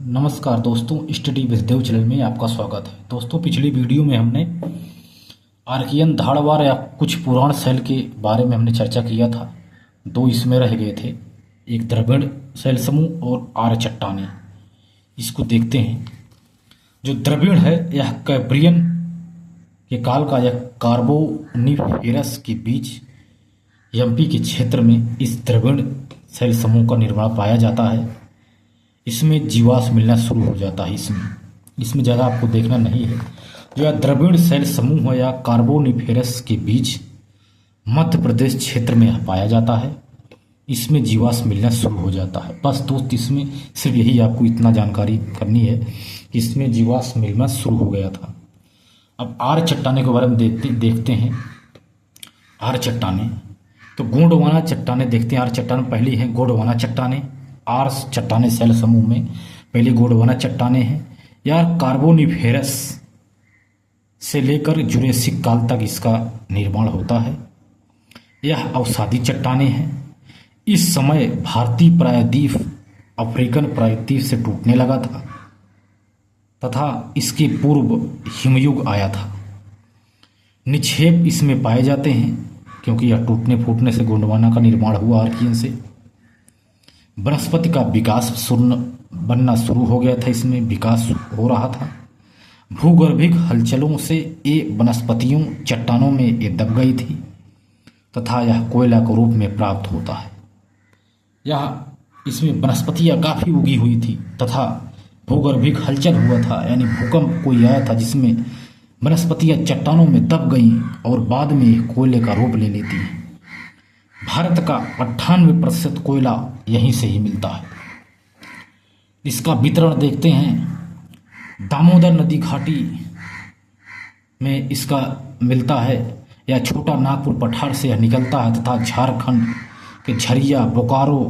नमस्कार दोस्तों, study with Dev channel में आपका स्वागत है। दोस्तों, पिछली वीडियो में हमने आर्कियन धारवाड़ या कुछ पुराण शैल के बारे में हमने चर्चा किया था। दो इसमें रह गए थे, एक द्रविड़ शैल समूह और आर्य चट्टानें। इसको देखते हैं। जो द्रविड़ है यह कैम्ब्रियन के काल का, यह कार्बोनिफेरस के बीच एमपी के क्षेत्र में इस द्रविड़ शैल समूह का निर्माण पाया जाता है। इसमें जीवाश्म मिलना शुरू हो जाता है। इसमें ज़्यादा आपको देखना नहीं है। जो द्रविड़ शैल समूह है या कार्बोनिफेरस के बीच मध्य प्रदेश क्षेत्र में पाया जाता है। इसमें जीवाश्म मिलना शुरू हो जाता है। बस दोस्त, इसमें सिर्फ यही आपको इतना जानकारी करनी है कि इसमें जीवाश्म मिलना शुरू हो गया था। अब आर्य चट्टाने के बारे में देखते हैं। आर्य चट्टाने तो गोंडवाना चट्टाने देखते हैं। आर्य चट्टान पहली है गोंडवाना चट्टाने। आर्य चट्टाने शैल समूह में पहले गोंडवाना चट्टाने हैं। या कार्बोनिफेरस से लेकर जुरेसिक काल तक इसका निर्माण होता है। यह अवसादी चट्टाने हैं। इस समय भारतीय प्रायद्वीप अफ्रीकन प्रायद्वीप से टूटने लगा था तथा इसके पूर्व हिमयुग आया था। निक्षेप इसमें पाए जाते हैं क्योंकि यह टूटने फूटने से गोंडवाना का निर्माण हुआ आर्कियन से। वनस्पति का विकास बनना शुरू हो गया था। इसमें विकास हो रहा था। भूगर्भिक हलचलों से ये वनस्पतियों चट्टानों में ये दब गई थी तथा यह कोयला के रूप में प्राप्त होता है। यह इसमें वनस्पतियाँ काफ़ी उगी हुई थी तथा भूगर्भिक हलचल हुआ था, यानी भूकंप कोई आया था जिसमें वनस्पतियाँ चट्टानों में दब गईं और बाद में कोयले का रूप ले लेती हैं। भारत का 98% कोयला यहीं से ही मिलता है। इसका वितरण देखते हैं। दामोदर नदी घाटी में इसका मिलता है या छोटा नागपुर पठार से यह निकलता है तथा झारखंड के झरिया बोकारो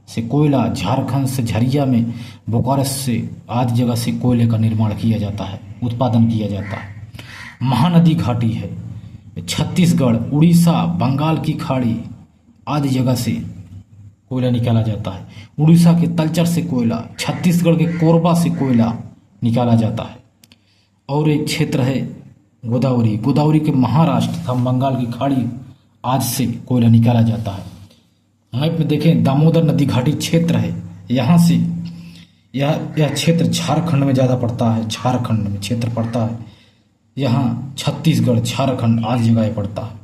से कोयला, झारखंड से झरिया में बोकारो से आदि जगह से कोयले का निर्माण किया जाता है, उत्पादन किया जाता है। महानदी घाटी है। छत्तीसगढ़, उड़ीसा, बंगाल की खाड़ी आदि जगह से कोयला निकाला जाता है। उड़ीसा के तलचर से कोयला, छत्तीसगढ़ के कोरबा से कोयला निकाला जाता है। और एक क्षेत्र है गोदावरी। गोदावरी के महाराष्ट्र तथा बंगाल की खाड़ी आज से कोयला निकाला जाता है। मैप में देखें, दामोदर नदी घाटी क्षेत्र है। यहाँ से यह क्षेत्र झारखंड में ज़्यादा पड़ता है। झारखंड में क्षेत्र पड़ता है। यहाँ छत्तीसगढ़, झारखंड आदि जगह पड़ता है।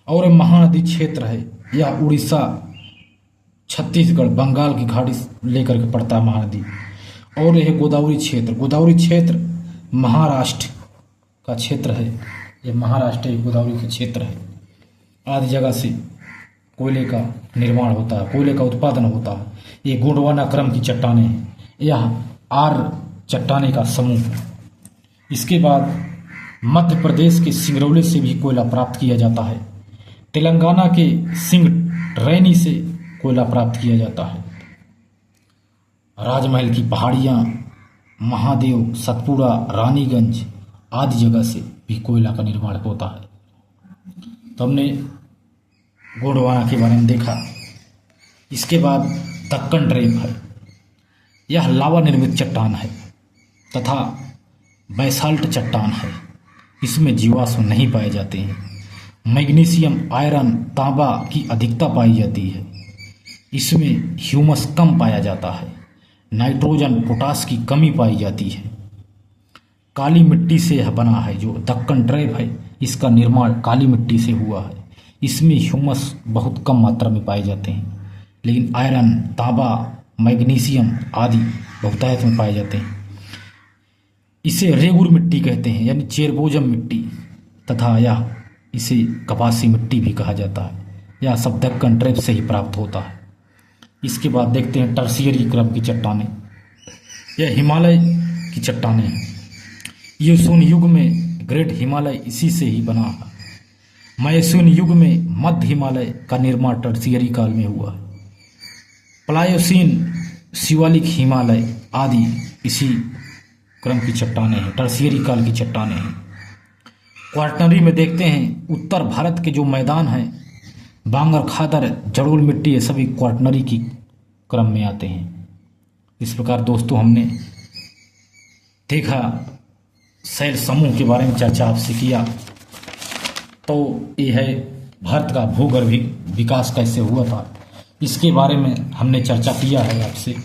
और महानदी क्षेत्र है। यह उड़ीसा, छत्तीसगढ़, बंगाल की खाड़ी लेकर के पड़ता है महानदी। और यह गोदावरी क्षेत्र। गोदावरी क्षेत्र महाराष्ट्र का क्षेत्र है। यह महाराष्ट्र गोदावरी का क्षेत्र है। आदि जगह से कोयले का निर्माण होता है, कोयले का उत्पादन होता है। ये गोंडवाना क्रम की चट्टानें हैं। यह आर्य चट्टाने का समूह है। इसके बाद मध्य प्रदेश के सिंगरौली से भी कोयला प्राप्त किया जाता है। तेलंगाना के सिंगरैनी से कोयला प्राप्त किया जाता है। राजमहल की पहाड़ियाँ, महादेव, सतपुड़ा, रानीगंज आदि जगह से भी कोयला का निर्माण होता है। तो हमने गोंडवाना के बारे में देखा। इसके बाद दक्कन ड्रेप है। यह लावा निर्मित चट्टान है तथा बैसाल्ट चट्टान है। इसमें जीवाश्म नहीं पाए जाते हैं। मैग्नीशियम, आयरन, तांबा की अधिकता पाई जाती है। इसमें ह्यूमस कम पाया जाता है। नाइट्रोजन, पोटास की कमी पाई जाती है। काली मिट्टी से यह बना है। जो दक्कन ड्रेप है इसका निर्माण काली मिट्टी से हुआ है। इसमें ह्यूमस बहुत कम मात्रा में पाए जाते हैं, लेकिन आयरन, तांबा, मैग्नीशियम आदि बहुतायत में पाए जाते हैं। इसे रेगुर मिट्टी कहते हैं, यानी चेरबोजम मिट्टी, तथा यह इसे कपासी मिट्टी भी कहा जाता है। यह सब दक्कन ड्रेप से ही प्राप्त होता है। इसके बाद देखते हैं टर्शियरी क्रम की चट्टानें। यह हिमालय की चट्टानें हैं। यूसुन युग में ग्रेट हिमालय इसी से ही बना है। मायसून युग में मध्य हिमालय का निर्माण टर्शियरी काल में हुआ है। प्लायोसीन, शिवालिक हिमालय आदि इसी क्रम की चट्टानें हैं, टर्शियरी काल की चट्टानें हैं। क्वार्टनरी में देखते हैं उत्तर भारत के जो मैदान हैं, बांगर, खादर, जड़ोल मिट्टी, ये सभी क्वार्टनरी की क्रम में आते हैं। इस प्रकार दोस्तों हमने देखा, शैल समूह के बारे में चर्चा आपसे किया। तो ये है भारत का भूगर्भिक विकास कैसे हुआ था, इसके बारे में हमने चर्चा किया है आपसे।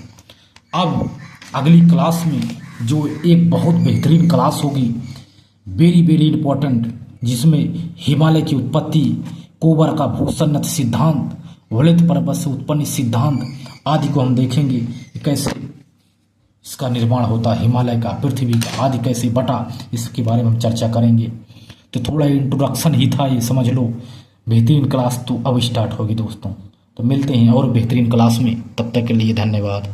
अब अगली क्लास में जो एक बहुत बेहतरीन क्लास होगी, वेरी वेरी इंपॉर्टेंट, जिसमें हिमालय की उत्पत्ति, कोबर का भूसन्नत सिद्धांत, वलित पर्वत से उत्पन्न सिद्धांत आदि को हम देखेंगे कि कैसे इसका निर्माण होता, हिमालय का, पृथ्वी का आदि कैसे बटा, इसके बारे में हम चर्चा करेंगे। तो थोड़ा इंट्रोडक्शन ही था ये, समझ लो। बेहतरीन क्लास तो अब स्टार्ट होगी दोस्तों। तो मिलते हैं और बेहतरीन क्लास में, तब तक के लिए धन्यवाद।